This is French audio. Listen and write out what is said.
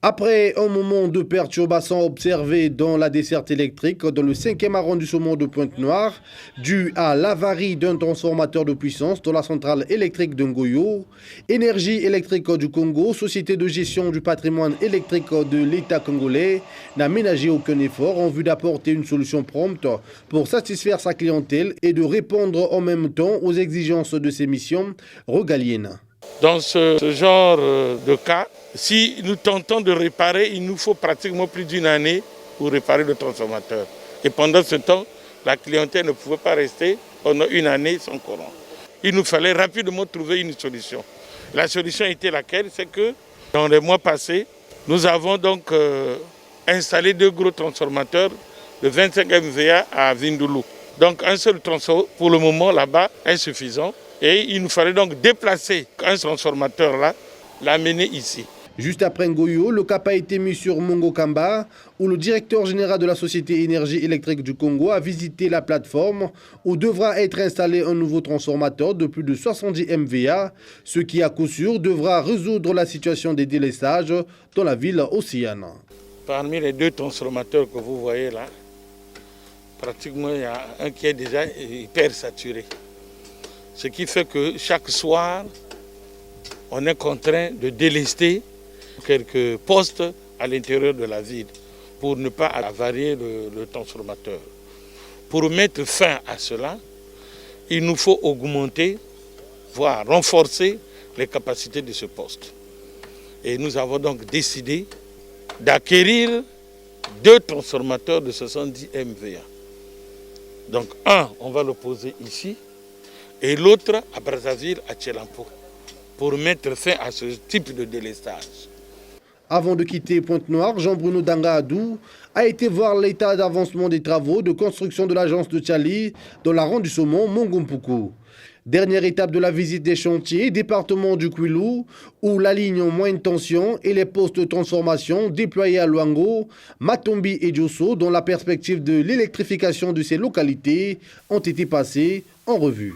Après un moment de perturbation observé dans la desserte électrique dans le 5e arrondissement de Pointe-Noire, dû à l'avarie d'un transformateur de puissance dans la centrale électrique de Ngoyo, Énergie électrique du Congo, société de gestion du patrimoine électrique de l'État congolais, n'a ménagé aucun effort en vue d'apporter une solution prompte pour satisfaire sa clientèle et de répondre en même temps aux exigences de ses missions régaliennes. Dans ce genre de cas, si nous tentons de réparer, il nous faut pratiquement plus d'une année pour réparer le transformateur. Et pendant ce temps, la clientèle ne pouvait pas rester pendant une année sans courant. Il nous fallait rapidement trouver une solution. La solution était laquelle? C'est que dans les mois passés, nous avons donc installé 2 gros transformateurs de 25 MVA à Vindoulou. Donc un seul transformateur pour le moment là-bas est suffisant. Et il nous fallait donc déplacer un transformateur là, l'amener ici. Juste après Ngoyo, le cap a été mis sur Mongo Kamba, où le directeur général de la Société Énergie électrique du Congo a visité la plateforme où devra être installé un nouveau transformateur de plus de 70 MVA, ce qui à coup sûr devra résoudre la situation des délestages dans la ville océane. Parmi les 2 transformateurs que vous voyez là, pratiquement il y a un qui est déjà hyper saturé. Ce qui fait que chaque soir, on est contraint de délester quelques postes à l'intérieur de la ville pour ne pas avarier le transformateur. Pour mettre fin à cela, il nous faut augmenter, voire renforcer les capacités de ce poste. Et nous avons donc décidé d'acquérir 2 transformateurs de 70 MVA. Donc un, on va le poser ici, et l'autre à Brazzaville, à Tchelampo, pour mettre fin à ce type de délestage. Avant de quitter Pointe-Noire, Jean-Bruno Dangaadou a été voir l'état d'avancement des travaux de construction de l'agence de Tchali dans l'arrondissement Mongompuku. Dernière étape de la visite des chantiers, département du Kwilu, où la ligne en moyenne tension et les postes de transformation déployés à Luango, Matombi et Diosso, dans la perspective de l'électrification de ces localités, ont été passés en revue.